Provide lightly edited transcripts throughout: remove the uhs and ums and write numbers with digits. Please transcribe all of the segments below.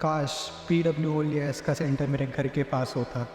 काश PWOLS का centre मेरे घर के पास होता।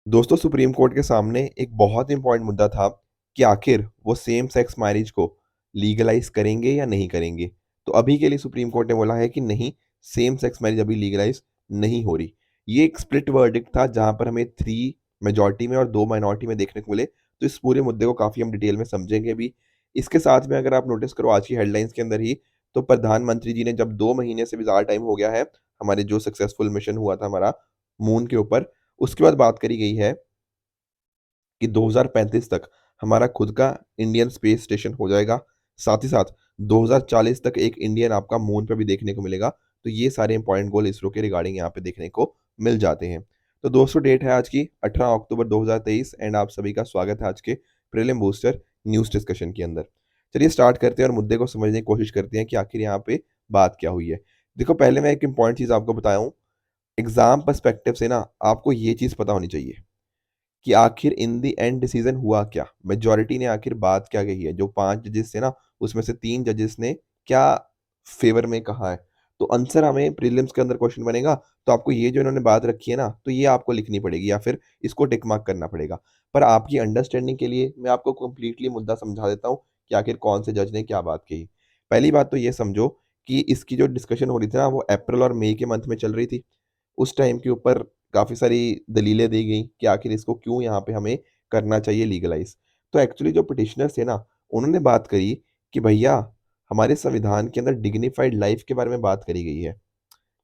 दोस्तों, सुप्रीम कोर्ट के सामने एक बहुत इंपॉर्टेंट मुद्दा था कि आखिर वो सेम सेक्स मैरिज को लीगलाइज करेंगे या नहीं करेंगे। तो अभी के लिए सुप्रीम कोर्ट ने बोला है कि नहीं, सेम सेक्स मैरिज अभी लीगलाइज नहीं हो रही। ये एक स्प्लिट वर्डिक्ट था जहां पर हमें 3 मेजॉरिटी में और 2 माइनॉरिटी में देखने को मिले। तो इस पूरे मुद्दे को काफ़ी हम डिटेल में समझेंगे भी। इसके साथ में अगर आप नोटिस करो आज की हेडलाइंस के अंदर ही, तो प्रधानमंत्री जी ने जब 2 महीने से भी ज़्यादा टाइम हो गया है हमारे जो सक्सेसफुल मिशन हुआ था हमारा मून के ऊपर, उसके बाद बात करी गई है कि 2035 तक हमारा खुद का इंडियन स्पेस स्टेशन हो जाएगा। साथ ही साथ 2040 तक एक इंडियन आपका मून पे भी देखने को मिलेगा। तो ये सारे इंपॉर्टेंट गोल इसरो के रिगार्डिंग यहाँ पे देखने को मिल जाते हैं। तो दोस्तों, डेट है आज की 18 अक्टूबर 2023 एंड आप सभी का स्वागत है आज के प्रीलिम बूस्टर न्यूज़ डिस्कशन के अंदर। चलिए स्टार्ट करते हैं और मुद्दे को समझने की कोशिश करते हैं कि आखिर यहाँ पे बात क्या हुई है। देखो, पहले मैं एक इंपॉर्टेंट चीज़ आपको बताऊँ। एग्ज़ाम पर्सपेक्टिव से ना आपको ये चीज़ पता होनी चाहिए कि आखिर इन द एंड डिसीजन हुआ क्या? मेजॉरिटी ने आखिर बात क्या कही है? जो 5 जजेस थे ना, उसमें से 3 जजेस ने क्या फ़ेवर में कहा है? तो आंसर हमें प्रीलिम्स के अंदर क्वेश्चन बनेगा, तो आपको ये जो इन्होंने बात रखी है ना, तो ये आपको लिखनी पड़ेगी या फिर इसको टिक मार्क करना पड़ेगा। पर आपकी अंडरस्टैंडिंग के लिए मैं आपको कंप्लीटली मुद्दा समझा देता हूँ कि आखिर कौन से जज ने क्या बात कही। पहली बात तो ये समझो कि इसकी जो डिस्कशन हो रही थी ना, वो अप्रैल और मई के मंथ में चल रही थी। उस टाइम के ऊपर काफ़ी सारी दलीलें दी गई कि आखिर इसको क्यों यहाँ पे हमें करना चाहिए लीगलाइज़। तो एक्चुअली जो पिटिशनर्स थे ना, उन्होंने बात करी कि भैया, हमारे संविधान के अंदर डिग्निफाइड लाइफ़ के बारे में बात करी गई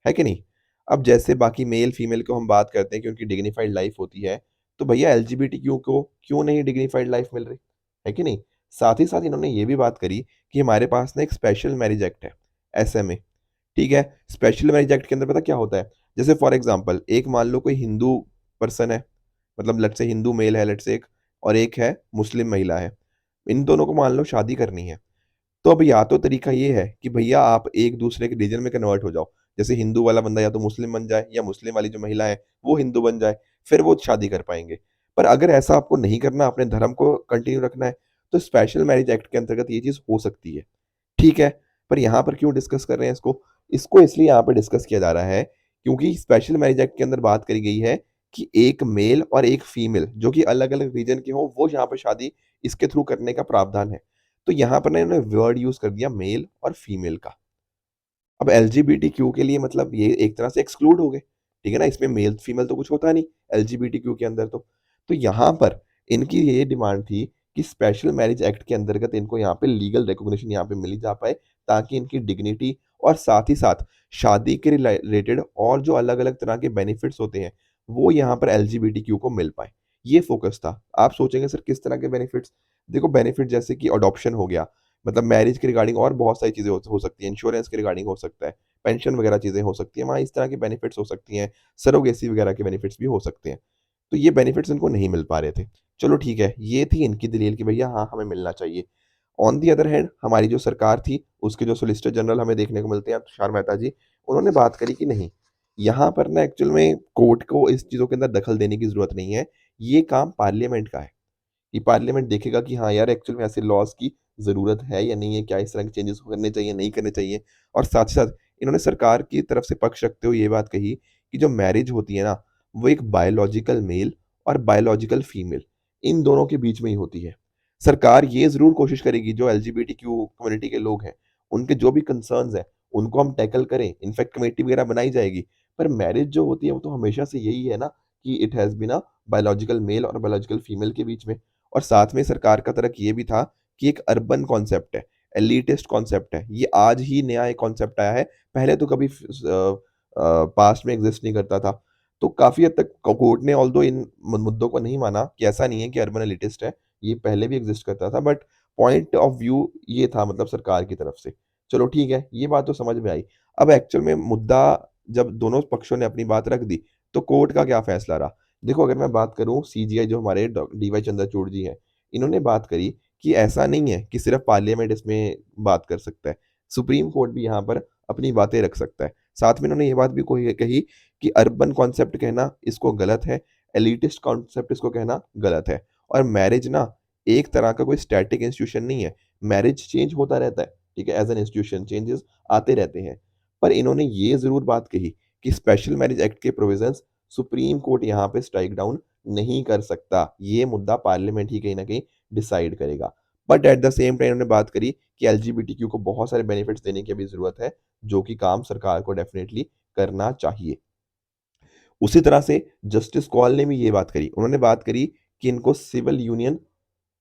है कि नहीं? अब जैसे बाकी मेल-फीमेल को हम बात करते हैं कि उनकी डिग्निफाइड लाइफ़ होती है, तो भैया एलजीबीटीक्यू को क्यों नहीं डिग्निफाइड लाइफ़ मिल रही? है कि नहीं? साथ ही साथ इन्होंने ये भी बात करी कि हमारे पास ना एक स्पेशल मैरिज एक्ट है, एसएमए। ठीक है? स्पेशल मैरिज एक्ट के अंदर पता क्या होता है? जैसे फॉर एग्ज़ाम्पल एक मान लो कोई हिंदू पर्सन है, मतलब लेट्स से हिंदू मेल है लेट्स से एक, और एक है मुस्लिम महिला है। इन दोनों को मान लो शादी करनी है। तो अब या तो तरीका ये है कि भैया आप एक-दूसरे के रिलीजन में कन्वर्ट हो जाओ। जैसे हिंदू वाला बंदा या तो मुस्लिम बन जाए या मुस्लिम वाली जो महिला है, वो हिंदू बन जाए, फिर वो शादी कर पाएँगे। पर अगर ऐसा आपको नहीं करना, अपने धर्म को कंटिन्यू रखना है, तो स्पेशल मैरिज एक्ट के अंतर्गत ये चीज़ हो सकती है। ठीक है, पर यहाँ पर क्यों डिस्कस कर रहे हैं इसको? इसको इसलिए यहाँ पे डिस्कस किया जा रहा है, क्योंकि स्पेशल मैरिज एक्ट के अंदर बात करी गई है कि एक मेल और एक फीमेल जो कि अलग-अलग रीजन के हों, वो यहाँ पे शादी इसके थ्रू करने का प्रावधान है। तो यहाँ पर ना इन्होंने वर्ड यूज़ कर दिया मेल और फीमेल का। अब एलजीबीटीक्यू के लिए मतलब ये एक तरह से एक्सक्लूड हो गए, ठीक है ना? इसमें मेल फीमेल तो कुछ होता नहीं एलजीबीटीक्यू के अंदर तो। तो यहाँ पर इनकी ये डिमांड थी कि स्पेशल मैरिज एक्ट के अंतर्गत इनको यहाँ पे लीगल रिकॉग्निशन यहाँ पे मिल जा पाए, ताकि इनकी डिग्निटी और साथ ही साथ शादी के रिलेटेड और जो अलग-अलग तरह के बेनिफिट्स होते हैं, वो यहाँ पर एलजीबीटीक्यू को मिल पाएँ। ये फ़ोकस था। आप सोचेंगे सर किस तरह के बेनिफिट्स? देखो, बेनिफिट जैसे कि अडॉप्शन हो गया, मतलब मैरिज के रिगार्डिंग और बहुत सारी चीज़ें हो सकती हैं, इंश्योरेंस के रिगार्डिंग हो सकता है, पेंशन वगैरह चीज़ें हो सकती हैं, वहाँ इस तरह के बेनिफिट्स हो सकती हैं, सरोगेसी वगैरह के बेनिफिट्स भी हो सकते हैं। तो ये बेनिफिट्स इनको नहीं मिल पा रहे थे। चलो ठीक है, ये थी इनकी दलील कि भैया हाँ, हमें मिलना चाहिए। ऑन द अदर हैंड हमारी जो सरकार थी, उसके जो सॉलिसिटर जनरल हमें देखने को मिलते हैं तुषार मेहता जी, उन्होंने बात करी कि नहीं, यहाँ पर ना एक्चुअल में कोर्ट को इस चीज़ों के अंदर दखल देने की ज़रूरत नहीं है, ये काम पार्लियामेंट का है। कि पार्लियामेंट देखेगा कि हाँ यार, एक्चुअल में ऐसे लॉज़ की ज़रूरत है या नहीं है, क्या इस तरह के चेंजेस करने चाहिए, नहीं करने चाहिए। और साथ ही साथ इन्होंने सरकार की तरफ से पक्ष रखते हुए ये बात कही कि जो मैरिज होती है ना, वो एक बायोलॉजिकल मेल और बायोलॉजिकल फीमेल, इन दोनों के बीच में ही होती है। सरकार ये ज़रूर कोशिश करेगी जो एलजीबीटीक्यू कम्युनिटी के लोग हैं, उनके जो भी कंसर्न्स हैं, उनको हम टैकल करें, इनफैक्ट कमेटी वगैरह बनाई जाएगी। पर मैरिज जो होती है, वो तो हमेशा से यही है ना कि it has been a biological male और बायोलॉजिकल फीमेल के बीच में। और साथ में सरकार का तर्क ये भी था कि एक अर्बन कॉन्सेप्ट है, एलीटिस्ट कॉन्सेप्ट है। ये आज ही नया एक कॉन्सेप्ट आया है, पहले तो कभी पास्ट में एग्ज़िस्ट नहीं करता था। तो काफ़ी हद तक कोर्ट ने ऑल्दो इन मुद्दों को नहीं माना कि ऐसा नहीं है कि अर्बन एलिटिस्ट है, ये पहले भी एग्ज़िस्ट करता था, बट पॉइंट ऑफ व्यू ये था मतलब सरकार की तरफ से। चलो ठीक है, ये बात तो समझ में आई। अब एक्चुअल में मुद्दा जब दोनों पक्षों ने अपनी बात रख दी, तो कोर्ट का क्या फैसला रहा? देखो, अगर मैं बात करूँ, सीजेआई जो हमारे डीवाई चंद्रचूड़ जी हैं, इन्होंने बात करी कि ऐसा नहीं है कि सिर्फ़ पार्लियामेंट इसमें बात कर सकता है। सुप्रीम कोर्ट भी यहाँ पर अपनी बातें रख सकता है। साथ में उन्होंने ये बात भी कोई कही कि अर्बन कॉन्सेप्ट कहना इसको गलत है, एलिटिस्ट कॉन्सेप्ट इसको कहना गलत है, और मैरिज ना एक तरह का कोई स्टैटिक इंस्टीट्यूशन नहीं है। मैरिज चेंज होता रहता है, ठीक है? एज़ एन इंस्टीट्यूशन चेंजेस आते रहते हैं। पर इन्होंने ये ज़रूर बात कही कि स्पेशल मैरिज एक्ट के प्रोविजंस सुप्रीम कोर्ट यहाँ पे स्ट्राइक डाउन नहीं कर सकता। ये मुद्दा पार्लियामेंट ही कहीं न कहीं डिसाइड करेगा। But at the same time उन्होंने बात करी कि एलजीबीटीक्यू को बहुत सारे बेनिफिट्स देने की अभी ज़रूरत है, जो कि काम सरकार को डेफ़िनिटली करना चाहिए। उसी तरह से जस्टिस कौल ने भी ये बात करी। उन्होंने बात करी कि इनको सिविल यूनियन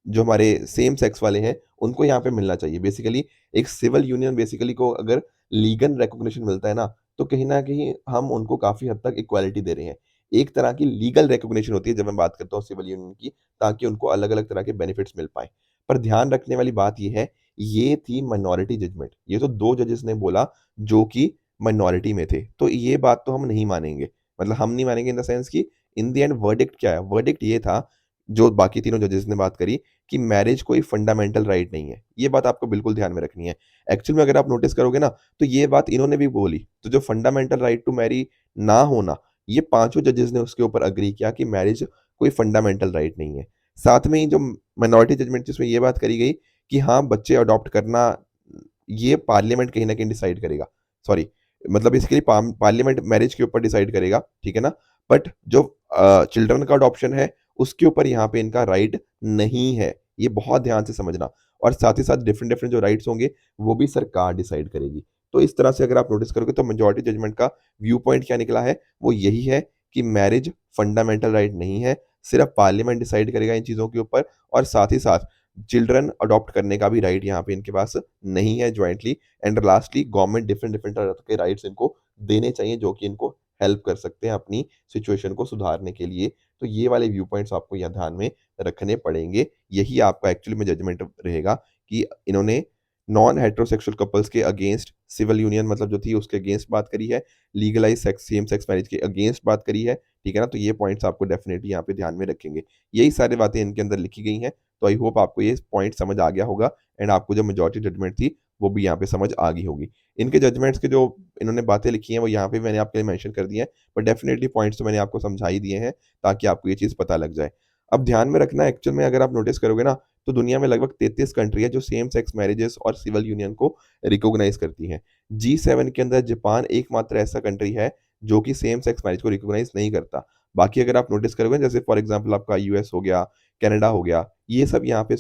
जो हमारे सेम सेक्स वाले हैं, उनको यहाँ पे मिलना चाहिए। बेसिकली एक सिविल यूनियन बेसिकली को अगर लीगल रिकॉग्निशन मिलता है ना, तो कहीं न कहीं हम उनको काफ़ी हद तक इक्वालिटी दे रहे हैं। एक तरह की लीगल रिकॉग्निशन होती है जब मैं बात करता हूँ सिविल यूनियन की, ताकि उनको अलग-अलग तरह के बेनिफिट्स मिल पाएँ। पर ध्यान रखने वाली बात ये है, ये थी माइनॉरिटी जजमेंट। ये तो 2 जजेस ने बोला जो कि माइनॉरिटी में थे। तो ये बात तो हम नहीं मानेंगे। मतलब हम नहीं मानेंगे इन द सेंस कि इन द एंड वर्डिक्ट क्या है? वर्डिक्ट ये था, जो बाकी तीनों जजेस ने बात करी कि मैरिज कोई फंडामेंटल राइट नहीं है। ये बात आपको बिल्कुल ध्यान में रखनी है। एक्चुअल में अगर आप नोटिस करोगे ना, तो ये बात इन्होंने भी बोली। तो जो फंडामेंटल राइट टू मैरी ना होना, ये पाँचों जजेस ने उसके ऊपर एग्री किया कि मैरिज कोई फंडामेंटल राइट नहीं है। साथ में ही जो माइनॉरिटी जजमेंट जिसमें ये बात करी गई कि हाँ, बच्चे अडॉप्ट करना ये पार्लियामेंट कहीं न कहीं डिसाइड करेगा। सॉरी, मतलब बेसिकली पार्लियामेंट मैरिज के ऊपर डिसाइड करेगा, ठीक है ना? बट जो चिल्ड्रन का अडॉप्शन है, उसके ऊपर यहाँ पे इनका राइट नहीं है। ये बहुत ध्यान से समझना, और साथ ही साथ डिफरेंट डिफरेंट जो राइट्स होंगे, वो भी सरकार डिसाइड करेगी। तो इस तरह से अगर आप नोटिस करोगे, तो मेजॉरिटी जजमेंट का व्यू पॉइंट क्या निकला है, वो यही है कि मैरिज फंडामेंटल राइट नहीं है, सिर्फ पार्लियामेंट डिसाइड करेगा इन चीज़ों के ऊपर, और साथ ही साथ चिल्ड्रन अडॉप्ट करने का भी राइट यहाँ पे इनके पास नहीं है jointly. And lastly government different different तरह के राइट्स इनको देने चाहिए, जो कि इनको हेल्प कर सकते हैं अपनी सिचुएशन को सुधारने के लिए। तो ये वाले व्यू पॉइंट्स आपको यहाँ ध्यान में रखने पड़ेंगे। यही आपका एक्चुअली में जजमेंट रहेगा कि इन्होंने नॉन हेटेरोसेक्सुअल कपल्स के अगेंस्ट सिविल यूनियन मतलब जो थी उसके अगेंस्ट बात करी है, लीगलाइज सेम सेक्स मैरिज के अगेंस्ट बात करी है, ठीक है ना? तो ये पॉइंट्स आपको डेफिनिटली यहाँ पे ध्यान में रखेंगे। यही सारी बातें इनके अंदर लिखी गई हैं। तो आई होप आपको ये पॉइंट समझ आ गया होगा, एंड आपको जो मेजॉरिटी जजमेंट थी, वो भी यहाँ पे समझ आ गई होगी। इनके जजमेंट्स के जो इन्होंने बातें लिखी हैं, वो यहाँ पे मैंने आपके लिए मेंशन कर दी हैं, पर डेफिनिटली पॉइंट्स तो मैंने आपको समझा ही दिए हैं, ताकि आपको ये चीज़ पता लग जाए। अब ध्यान में रखना, एक्चुअल में अगर आप नोटिस करोगे ना, तो दुनिया में लगभग 33 कंट्री है जो सेम सेक्स मैरिजेस और सिविल यूनियन को रिकॉग्नाइज़ करती हैं। G7 के अंदर जापान एकमात्र ऐसा कंट्री है, जो कि सेम सेक्स मैरिज को रिकॉग्नाइज़ नहीं करता। बाकी अगर आप नोटिस करोगे, जैसे फॉर एग्ज़ाम्पल आपका यूएस हो गया, कनाडा हो गया, ये सब यहाँ पे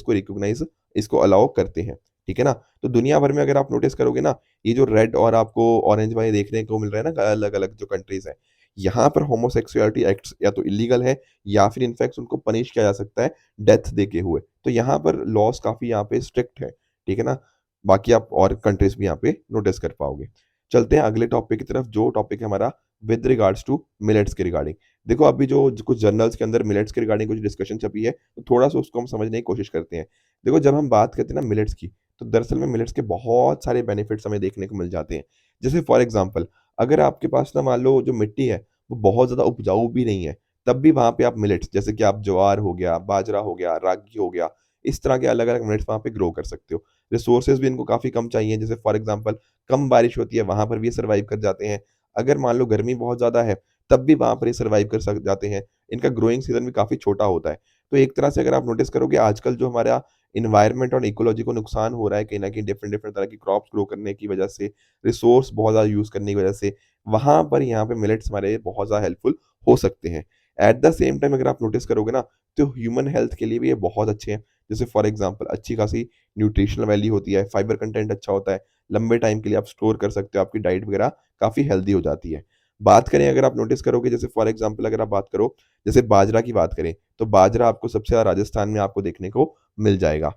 इसको अलाउ करते हैं, ठीक है ना? तो दुनिया भर में अगर आप नोटिस करोगे ना, ये जो रेड और आपको ऑरेंज वाले देखने को मिल रहा है ना, अलग-अलग जो कंट्रीज़ हैं, यहाँ पर होमोसेक्सुअलिटी एक्ट्स या तो इल्लीगल है, या फिर इनफैक्ट उनको पनिश किया जा सकता है डेथ देके हुए। तो यहाँ पर लॉज़ काफ़ी यहाँ पे स्ट्रिक्ट है, ठीक है ना? बाकी आप और कंट्रीज़ भी यहाँ पे नोटिस कर पाओगे। चलते हैं अगले टॉपिक की तरफ, जो टॉपिक है हमारा विद रिगार्ड्स टू मिलेट्स के रिगार्डिंग। देखो, अभी जो कुछ जर्नल्स के अंदर मिलेट्स के रिगार्डिंग कुछ डिस्कशन छपी है, तो थोड़ा-सा उसको हम समझने की कोशिश करते हैं। देखो, जब हम बात करते हैं ना मिलेट्स की, तो दरअसल में मिलेट्स के बहुत सारे बेनिफिट्स हमें देखने को मिल जाते हैं। जैसे फॉर एग्ज़ाम्पल, अगर आपके पास ना मान लो जो मिट्टी है, वो बहुत ज़्यादा उपजाऊ भी नहीं है, तब भी वहाँ पे आप मिलेट्स जैसे कि आप ज्वार हो गया, बाजरा हो गया, रागी हो गया, इस तरह के अलग-अलग मिलेट्स वहाँ पे ग्रो कर सकते हो। रिसोर्सेज़ भी इनको काफ़ी कम चाहिए, जैसे फॉर एग्ज़ाम्पल कम बारिश होती है, वहाँ पर भी ये सर्वाइव कर जाते हैं। अगर मान लो गर्मी बहुत ज़्यादा है, तब भी वहाँ पर ये सर्वाइव कर सक जाते हैं। इनका ग्रोइंग सीज़न भी काफ़ी छोटा होता है। तो एक तरह से अगर आप नोटिस करोगे, आजकल जो हमारा एनवायरनमेंट और इकोलॉजी को नुकसान हो रहा है कहीं न कहीं डिफरेंट डिफरेंट तरह की क्रॉप्स ग्रो करने की वजह से, रिसोर्स बहुत ज़्यादा यूज़ करने की वजह से, वहाँ पर यहाँ पे मिलेट्स हमारे बहुत ज़्यादा हेल्पफुल हो सकते हैं। एट द सेम टाइम अगर आप नोटिस करोगे ना, तो ह्यूमन हेल्थ के लिए भी ये बहुत अच्छे हैं। जैसे फॉर एग्ज़ाम्पल अच्छी खासी न्यूट्रिशनल वैल्यू होती है, फाइबर कंटेंट अच्छा होता है, लंबे टाइम के लिए आप स्टोर कर सकते हो, आपकी डाइट वगैरह काफ़ी हेल्दी हो जाती है। बात करें, अगर आप नोटिस करोगे, जैसे फॉर एग्ज़ाम्पल अगर आप बात करो, जैसे बाजरा की बात करें, तो बाजरा आपको सबसे ज़्यादा राजस्थान में आपको देखने को मिल जाएगा।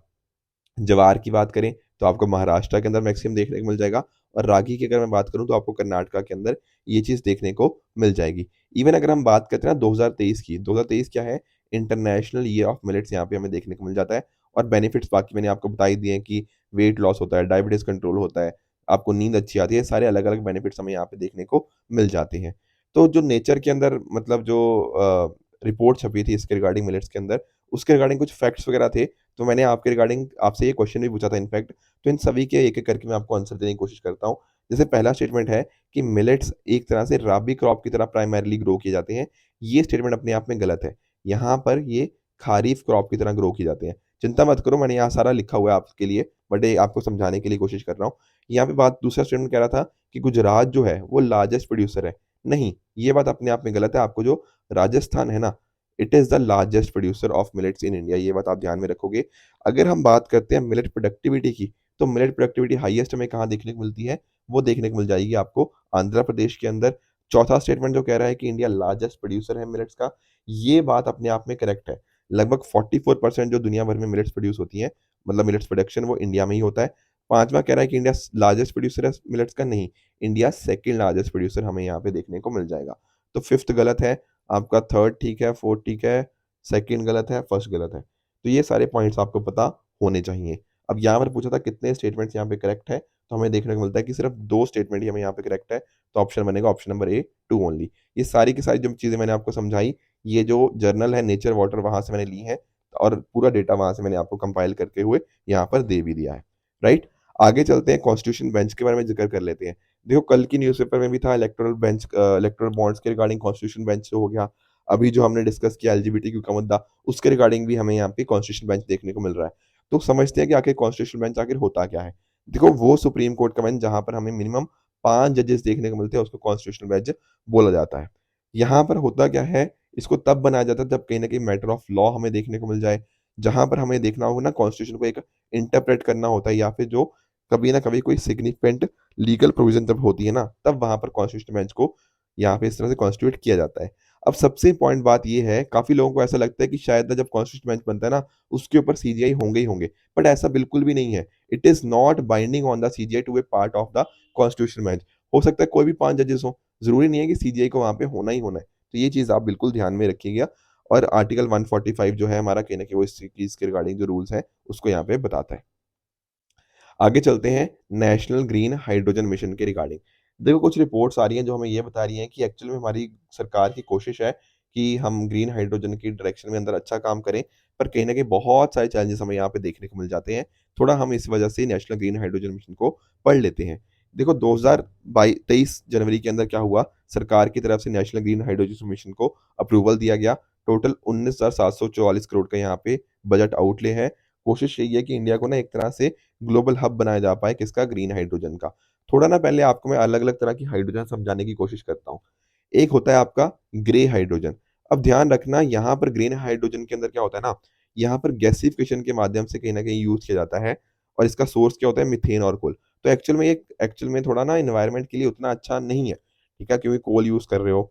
ज्वार की बात करें, तो आपको महाराष्ट्र के अंदर मैक्सिमम देखने को मिल जाएगा, और रागी की अगर मैं बात करूँ तो आपको कर्नाटका के अंदर ये चीज़ देखने को मिल जाएगी। इवन अगर हम बात करते हैं ना 2023 की, 2023 क्या है? इंटरनेशनल ईयर ऑफ मिलेट्स यहाँ पे हमें देखने को मिल जाता है और बेनिफिट्स बाकी मैंने आपको बता ही दिए हैं कि वेट लॉस होता है, डायबिटीज़ कंट्रोल होता है, आपको नींद अच्छी आती है, सारे अलग-अलग बेनिफिट्स हमें यहाँ पे देखने को मिल जाते हैं। तो जो नेचर के अंदर मतलब जो रिपोर्ट छपी थी इसके रिगार्डिंग मिलेट्स के अंदर, उसके रिगार्डिंग कुछ फैक्ट्स वगैरह थे, तो मैंने आपके रिगार्डिंग आपसे ये क्वेश्चन भी पूछा था इनफैक्ट, तो इन सभी के एक-एक करके मैं आपको आंसर देने की कोशिश करता हूँ। जैसे पहला स्टेटमेंट है कि मिलेट्स एक तरह से राबी क्रॉप की तरह प्राइमरीली ग्रो किए जाते हैं। ये स्टेटमेंट अपने आप में गलत है। यहाँ पर ये ख़ारिफ़ क्रॉप की तरह ग्रो किए जाते हैं। चिंता मत करो, मैंने यहाँ सारा लिखा हुआ है आपके लिए, बट ये आपको समझाने के लिए कोशिश कर रहा हूँ। यहाँ पे बात दूसरा स्टेटमेंट कह रहा था कि गुजरात जो है वो लार्जेस्ट प्रोड्यूसर है। नहीं, ये बात अपने आप में गलत है। आपको जो राजस्थान है ना, it is the largest producer of millets in India, ये बात आप ध्यान में रखोगे। अगर हम बात करते हैं मिलेट प्रोडक्टिविटी की, तो मिलेट प्रोडक्टिविटी हाईएस्ट हमें कहाँ देखने को मिलती है? वो देखने को मिल जाएगी आपको आंध्र प्रदेश के अंदर। चौथा स्टेटमेंट जो कह रहा है कि इंडिया लार्जेस्ट प्रोड्यूसर है मिलेट्स का, ये बात अपने आप में करेक्ट है। लगभग 44% जो दुनिया भर में मिलेट्स प्रोड्यूस होती हैं, मतलब मिलेट्स प्रोडक्शन वो इंडिया में ही होता है। पाँचवाँ कह रहा है कि इंडिया लार्जेस्ट प्रोड्यूसर है मिलेट्स का, नहीं, इंडिया सेकंड लार्जेस्ट प्रोड्यूसर हमें यहाँ पे देखने को मिल जाएगा। तो फिफ्थ गलत है, आपका थर्ड ठीक है, फोर्थ ठीक है, सेकंड गलत है, फर्स्ट गलत है। तो ये सारे पॉइंट्स आपको पता होने चाहिए। अब यहाँ पर पूछा था कितने स्टेटमेंट्स यहाँ पे करेक्ट है, तो हमें देखने को मिलता है कि सिर्फ 2 स्टेटमेंट ही हमें यहाँ पे करेक्ट है, तो ऑप्शन बनेगा ऑप्शन नंबर ए, 2 ओनली। ये सारी की सारी जो चीज़ें मैंने आपको समझाई, ये जो जर्नल है नेचर वाटर वहाँ से मैंने ली हैं और पूरा डेटा वहाँ से मैंने आपको कंपाइल करके हुए यहाँ पर दे भी दिया है, राइट? आगे चलते हैं, कॉन्स्टिट्यूशन बेंच के बारे में ज़िक्र कर लेते हैं। देखो कल की न्यूज़पेपर में भी था इलेक्टोरल बॉन्ड्स के रिगार्डिंग कॉन्स्टिट्यूशन बेंच हो गया। अभी जो हमने डिस्कस किया एलजीबीटीक्यू का मुद्दा, उसके रिगार्डिंग भी हमें यहाँ पे कॉन्स्टिट्यूशन बेंच देखने को मिल रहा है। तो समझते हैं कि आखिर कॉन्स्टिट्यूशन बेंच आखिर होता क्या है? देखो वो सुप्रीम कोर्ट का बेंच जहाँ पर हमें मिनिमम 5 जजेस देखने को मिलते हैं, उसको कॉन्स्टिट्यूशनल बेंच बोला जाता है। यहाँ पर होता क्या है, इसको तब बनाया जाता है जब कहीं न कहीं मैटर ऑफ लॉ हमें देखने को मिल जाए। जहाँ पर हमें देखना होगा ना कॉन्स्टिट्यूशन को एक इंटरप्रेट करना होता है या फिर जो कभी न कभी कोई सिग्निफिकेंट लीगल प्रोविज़न जब होती है ना, तब वहाँ पर कॉन्स्टिट्यूशनल बेंच को यहाँ पे इस तरह से कॉन्स्टिट्यूट किया जाता है। अब सबसे इम्पोर्टेंट बात ये है, काफ़ी लोगों को ऐसा लगता है कि शायद ना जब कॉन्स्टिट्यूशन बेंच बनता है ना, उसके ऊपर सीजीआई होंगे ही होंगे, बट ऐसा बिल्कुल भी नहीं है। It is not binding on the CJI to be part of the constitution bench. हो सकता है कोई भी 5 जजेस हों, ज़रूरी नहीं है कि सीजीआई को वहाँ पे होना ही होना है। तो ये चीज़ आप बिल्कुल ध्यान में रखिएगा और आर्टिकल 145 जो है हमारा कहीं न कहीं वो इस चीज़ के रिगार्डिंग जो रूल्स हैं, उसको यहाँ पे बताता है। आगे चलते हैं नेशनल ग्रीन हाइड्रोजन मिशन के रिगार्डिंग। देखो कुछ रिपोर्ट्स आ रही हैं जो हमें ये बता रही हैं कि एक्चुअल में हमारी सरकार की कोशिश है कि हम ग्रीन हाइड्रोजन की डायरेक्शन में अंदर अच्छा काम करें, पर कहीं न कहीं बहुत सारे चैलेंजेस हमें यहाँ पे देखने को मिल जाते हैं। थोड़ा हम इस वजह से नेशनल ग्रीन हाइड्रोजन मिशन को पढ़ लेते हैं। देखो 2023 जनवरी के अंदर क्या हुआ, सरकार की तरफ से नेशनल ग्रीन हाइड्रोजन मिशन को अप्रूवल दिया गया। टोटल 19,744 करोड़ का यहाँ पे बजट आउटले है। कोशिश यही है कि इंडिया को ना एक तरह से ग्लोबल हब बनाया जा पाए, किसका? ग्रीन हाइड्रोजन का। थोड़ा ना पहले आपको मैं अलग-अलग तरह की हाइड्रोजन समझाने की कोशिश करता हूँ। एक होता है आपका ग्रे हाइड्रोजन। अब ध्यान रखना यहाँ पर ग्रीन हाइड्रोजन के अंदर क्या होता है ना, यहाँ पर गैसिफिकेशन के माध्यम से कहीं न कहीं यूज़ किया जाता है और इसका सोर्स क्या होता है? मीथेन और कोल। तो एक्चुअल में थोड़ा ना एनवायरनमेंट के लिए उतना अच्छा नहीं है, ठीक है? क्योंकि कोल यूज़ कर रहे हो,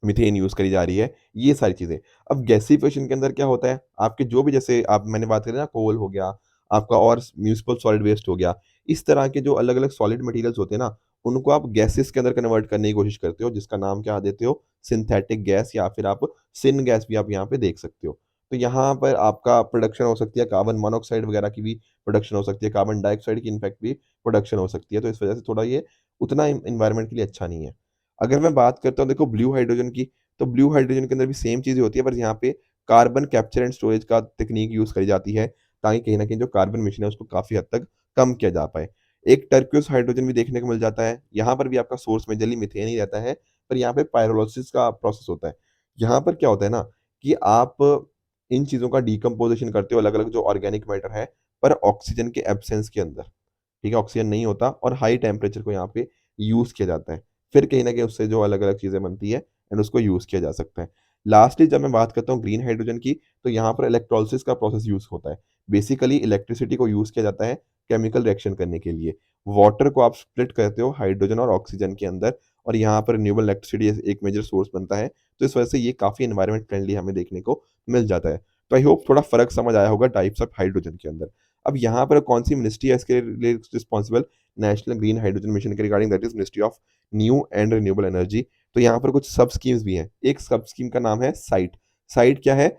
मीथेन यूज़ करी जा रही है, ये सारी चीज़ें। अब गैसिफिकेशन के अंदर क्या होता है, आपके जो भी जैसे आप मैंने बात करी ना कोल हो गया, आपका और म्युनिसिपल सॉलिड वेस्ट हो गया, इस तरह के जो अलग-अलग सॉलिड मटेरियल्स होते हैं ना, उनको आप गैसेज़ के अंदर कन्वर्ट करने की कोशिश करते हो, जिसका नाम क्या देते हो? सिंथेटिक गैस या फिर आप सिन गैस भी आप यहाँ पे देख सकते हो। तो यहाँ पर आपका प्रोडक्शन हो सकती है कार्बन मोनोऑक्साइड वगैरह की भी प्रोडक्शन हो सकती है, कार्बन डाइऑक्साइड की इनफैक्ट भी प्रोडक्शन हो सकती है, तो इस वजह से थोड़ा ये उतना एनवायरनमेंट के लिए अच्छा नहीं है। अगर मैं बात करता हूँ देखो ब्लू हाइड्रोजन की, तो ब्लू हाइड्रोजन के अंदर भी सेम चीज़ें होती है, पर यहाँ पे कार्बन कैप्चर एंड स्टोरेज का तकनीक यूज़ करी जाती है, ताकि कहीं न कहीं जो कार्बन एमिशन है उसको काफ़ी हद तक कम किया जा पाए। एक टर्क्वियोस हाइड्रोजन भी देखने को मिल जाता है, यहाँ पर भी आपका सोर्स मेजरली मीथेन ही रहता है, पर यहाँ पे पाइरोलिसिस का प्रोसेस होता है। यहाँ पर क्या होता है ना कि आप इन चीज़ों का डिकम्पोज़िशन करते हो अलग-अलग जो ऑर्गेनिक मैटर है, पर ऑक्सीजन के एब्सेंस के अंदर। ठीक है? ऑक्सीजन नहीं होता और हाई टेम्परेचर को यहाँ पे यूज़ किया जाता है। फिर कहीं न कहीं उससे जो अलग-अलग चीज़ें बनती है एंड उसको यूज़ किया जा सकता है। लास्टली जब मैं बात करता हूँ ग्रीन हाइड्रोजन की, तो यहाँ पर इलेक्ट्रोलिसिस का प्रोसेस यूज़ होता है। बेसिकली इलेक्ट्रिसिटी को यूज़ किया जाता है केमिकल रिएक्शन करने के लिए। वाटर को आप स्प्लिट करते हो हाइड्रोजन और ऑक्सीजन के अंदर और यहाँ पर रिन्यूएबल इलेक्ट्रिसिटी एक मेजर सोर्स बनता है। तो इस वजह से ये काफ़ी एनवायरनमेंट फ्रेंडली हमें देखने को मिल जाता है। तो आई होप थोड़ा फ़र्क समझ आया होगा टाइप्स ऑफ हाइड्रोजन के अंदर। अब यहाँ पर कौन-सी मिनिस्ट्री है इसके लिए responsible? National green hydrogen mission के regarding that is ministry of new and renewable energy. तो यहाँ पर कुछ सब स्कीम्स भी हैं। एक सब स्कीम का नाम है साइट। साइट क्या है?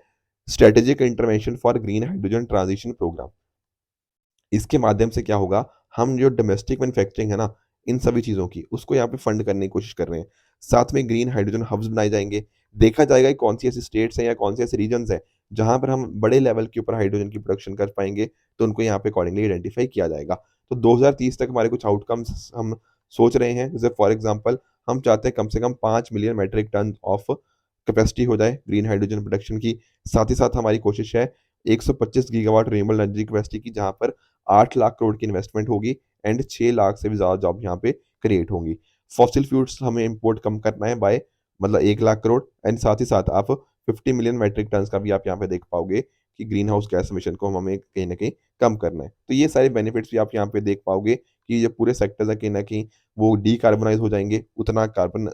Strategic intervention for green hydrogen transition programme. इसके माध्यम से क्या होगा, हम जो डोमेस्टिक मैन्युफैक्चरिंग है ना, इन सभी चीज़ों की, उसको यहाँ पे फंड करने की कोशिश कर रहे हैं। साथ में ग्रीन हाइड्रोजन हब्स बनाए जाएँगे। देखा जाएगा कि कौन-सी ऐसी स्टेट्स हैं या कौन-से ऐसे रीजन्स हैं, जहाँ पर हम बड़े लेवल के ऊपर हाइड्रोजन की प्रोडक्शन कर पाएँगे, तो उनको यहाँ पे अकॉर्डिंगली आइडेंटिफ़ाई किया जाएगा। तो 2030 तक हमारे कुछ आउटकम्स हम सोच रहे हैं। जैसे फॉर एग्ज़ाम्पल हम चाहते हैं कम से कम 5 million metric ton of capacity हो जाए ग्रीन हाइड्रोजन प्रोडक्शन की। साथ ही साथ हमारी कोशिश है 125 गीगावाट रिन्यूएबल एनर्जी कैपेसिटी की, जहाँ पर 8 लाख करोड़ की इन्वेस्टमेंट होगी एंड 6 लाख से भी ज़्यादा जॉब यहाँ पे क्रिएट होंगी। फॉसिल फ्यूल्स हमें इंपोर्ट कम करना है बाय मतलब 1 लाख करोड़ एंड साथ ही साथ आप 50 मिलियन मेट्रिक टन्स का भी आप यहाँ पे देख पाओगे कि ग्रीन हाउस गैस एमिशन को हमें कहीं न कहीं कम करना है। तो ये सारे बेनिफिट्स भी आप यहाँ पे देख पाओगे कि ये पूरे सेक्टर्स हैं कहीं न कहीं वो डिकार्बनाइज़ हो जाएँगे, उतना कार्बन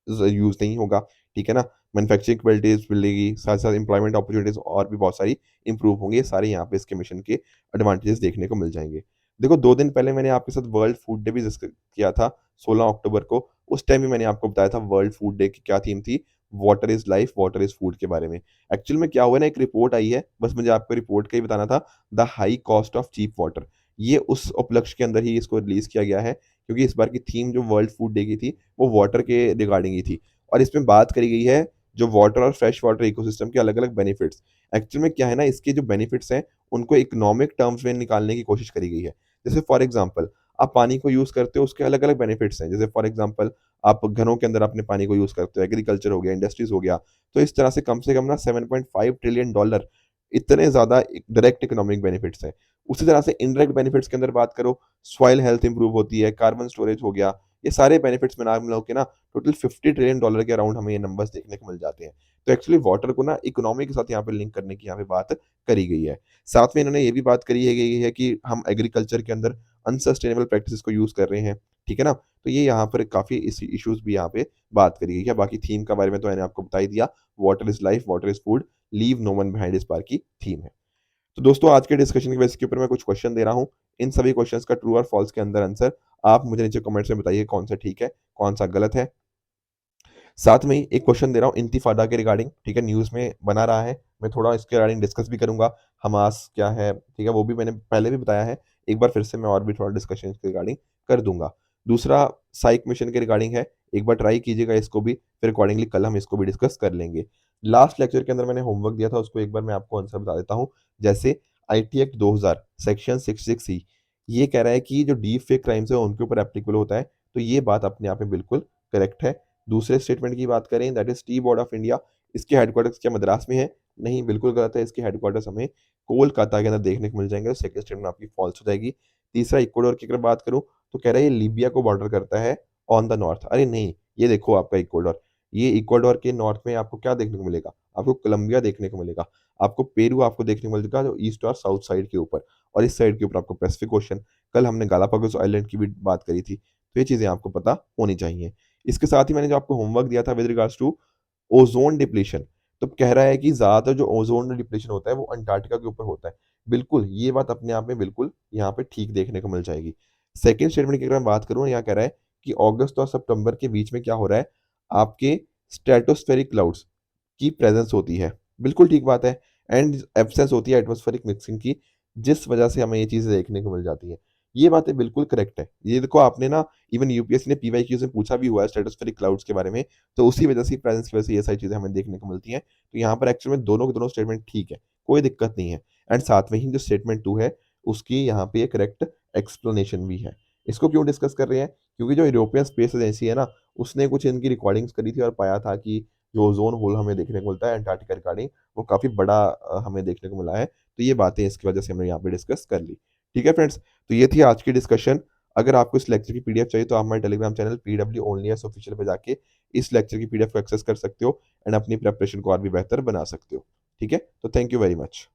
यूज़ नहीं होगा, ठीक है ना? मैन्युफैक्चरिंग कैपेबिलिटीज़ मिलेगी, साथ-साथ एम्प्लॉयमेंट अपॉर्च्युनिटीज़ और भी बहुत सारी इम्प्रूव होंगी। ये सारे यहाँ पे इसके मिशन के एडवांटेजेस देखने को मिल जाएँगे। देखो 2 दिन पहले मैंने आपके साथ वर्ल्ड फूड डे भी डिस्कस किया था, 16 अक्टूबर को। उस टाइम भी मैंने आपको बताया था वर्ल्ड फूड डे की क्या थीम थी, water is life, water is food के बारे में। एक्चुअल में क्या हुआ है ना, एक रिपोर्ट आई है, बस मुझे आपको रिपोर्ट का ही बताना था, the high cost of cheap water. ये उस उपलक्ष्य के अंदर ही इसको रिलीज़ किया गया है, क्योंकि इस बार की थीम जो वर्ल्ड फूड डे की थी, वो वाटर के रिगार्डिंग ही थी। और इसमें बात करी गई है जो वाटर और फ्रेश वाटर इकोसिस्टम के अलग-अलग बेनिफिट्स। एक्चुअल में क्या है ना, इसके जो बेनिफिट्स हैं उनको इकोनॉमिक टर्म्स में निकालने की कोशिश करी गई है। जैसे फॉर एग्ज़ाम्पल आप पानी को यूज़ करते हो, उसके अलग-अलग बेनिफिट्स हैं। जैसे फॉर एग्ज़ाम्पल आप घरों के अंदर अपने पानी को यूज़ करते हो, एग्रीकल्चर हो गया, इंडस्ट्रीज़ हो गया। तो इस तरह से कम ना 7.5 ट्रिलियन डॉलर इतने ज़्यादा डायरेक्ट इकोनॉमिक बेनिफिट्स हैं। उसी तरह से इनडायरेक्ट बेनिफिट्स के अंदर बात करो, सॉइल हेल्थ इंप्रूव होती है, कार्बन स्टोरेज हो गया। ये सारे बेनिफिट्स मिला के ना टोटल 50 ट्रिलियन डॉलर के अराउंड हमें ये नंबर्स देखने को मिल जाते हैं। तो एक्चुअली वाटर को ना इकोनॉमी के साथ यहाँ पे लिंक करने की यहाँ पे बात करी गई है। साथ में इन्होंने ये भी बात करी है गई है कि हम एग्रीकल्चर के अंदर अनसस्टेनेबल प्रैक्टिसेस को यूज़ कर रहे हैं, ठीक है ना? तो ये यहाँ पर काफ़ी इस इश्यूज़ भी यहाँ पे बात करी गई है। बाकी थीम के बारे में तो मैंने आपको बता ही दिया, water is life, water is food, leave no one behind इस बार की थीम है। तो दोस्तों आज के डिस्कशन की बेस के ऊपर मैं कुछ क्वेश्चन दे रहा हूँ। इन सभी क्वेश्चंस का ट्रू और फॉल्स के अंदर आंसर आप मुझे नीचे कमेंट्स में बताइए कौन-सा ठीक है, कौन-सा गलत है। साथ में ही एक क्वेश्चन दे रहा हूँ इंतिफादा के रिगार्डिंग, ठीक है? न्यूज़ में बना रहा है। मैं थोड़ा इसके रिगार्डिंग डिस्कस भी करूँगा। हमास क्या है, ठीक है? वो भी मैंने पहले भी बताया है। एक बार फिर से मैं और भी थोड़ा डिस्कशन इसके रिगार्डिंग कर दूँगा। दूसरा साइक मिशन के रिगार्डिंग है। एक बार ट्राई कीजिएगा इसको भी, फिर अकॉर्डिंगली कल हम इसको भी डिस्कस कर लेंगे। लास्ट लेक्चर के अंदर मैंने होमवर्क दिया था, उसको एक बार मैं आपको आंसर बता देता हूँ। जैसे आईटी एक्ट 2000 सेक्शन 66 ई ये कह रहा है कि जो डीप फेक क्राइम्स है उनके ऊपर एप्लीकेबल होता है। तो ये बात अपने आप में बिल्कुल करेक्ट है। दूसरे स्टेटमेंट की बात करें that is tea board of India, इसके हेडक्वार्टर्स क्या मद्रास में है? नहीं, बिल्कुल गलत है। इसके हेडक्वार्टर्स हमें कोलकाता के अंदर देखने को मिल जाएँगे। सेकंड स्टेटमेंट आपकी फ़ॉल्स हो जाएगी। तीसरा इक्वाडोर की अगर बात करूँ तो कह रहा है ये लीबिया को बॉर्डर करता है ऑन द नॉर्थ। अरे नहीं, ये देखो आपका इक्वाडोर। ये इक्वाडोर के नॉर्थ में आपको क्या देखने को मिलेगा? आपको कोलंबिया देखने को मिलेगा। आपको पेरू आपको देखने को मिलेगा जो ईस्ट और साउथ साइड के ऊपर, और इस साइड के ऊपर आपको पैसिफिक ओशन। कल हमने गालापागोस आइलैंड की भी बात करी थी। तो ये चीज़ें आपको पता होनी चाहिए। इसके साथ ही मैंने जो आपको होमवर्क दिया था with regards to ozone depletion, तो कह रहा है कि ज़्यादातर जो ओज़ोन डिप्लीशन होता है वो अंटार्कटिका के ऊपर होता है। बिल्कुल, ये बात अपने आप में बिल्कुल यहाँ पे ठीक देखने को मिल जाएगी। सेकंड स्टेटमेंट की अगर मैं बात करूँ, यहाँ कह रहा है कि अगस्त और सितंबर के बीच में क्या हो रहा है, आपके स्ट्रेटोस्फेरिक क्लाउड्स की प्रेज़ेंस होती है। बिल्कुल ठीक बात है एंड एब्सेंस होती है एटमॉस्फेरिक मिक्सिंग की, जिस वजह से हमें ये चीज़ें देखने को मिल जाती हैं। ये बातें बिल्कुल करेक्ट है। ये देखो आपने ना इवन यूपीएससी ने पीवाईक्यू से पूछा भी हुआ है स्ट्रेटोस्फेरिक क्लाउड्स के बारे में, तो उसी वजह से प्रेज़ेंस की वजह से ये सारी चीज़ें हमें देखने को मिलती हैं। तो यहाँ पर एक्चुअल में दोनों के दोनों स्टेटमेंट ठीक है, कोई दिक्कत नहीं है एंड साथ में ही जो स्टेटमेंट 2 है, उसकी यहाँ पे एक करेक्ट एक्सप्लेनेशन भी है। इसको क्यों डिस्कस कर रहे हैं? क्योंकि जो यूरोपियन स्पेस एजेंसी है ना, उसने कुछ इनकी रिकॉर्डिंग्स करी थी और पाया था कि जो ओज़ोन होल हमें देखने को मिलता है अंटार्कटिका रिगार्डिंग, वो काफ़ी बड़ा हमें देखने को मिला है। तो ये बातें इसकी वजह से हमने यहाँ पे डिस्कस कर ली। ठीक है फ्रेंड्स? तो ये थी आज की डिस्कशन। अगर आपको इस लेक्चर की पीडीएफ चाहिए तो आप हमारे Telegram channel PW only S official पे जाके इस लेक्चर की पीडीएफ को एक्सेस कर सकते हो एंड अपनी प्रिपरेशन को और भी बेहतर बना सकते हो। ठीक है? तो थैंक यू वेरी मच।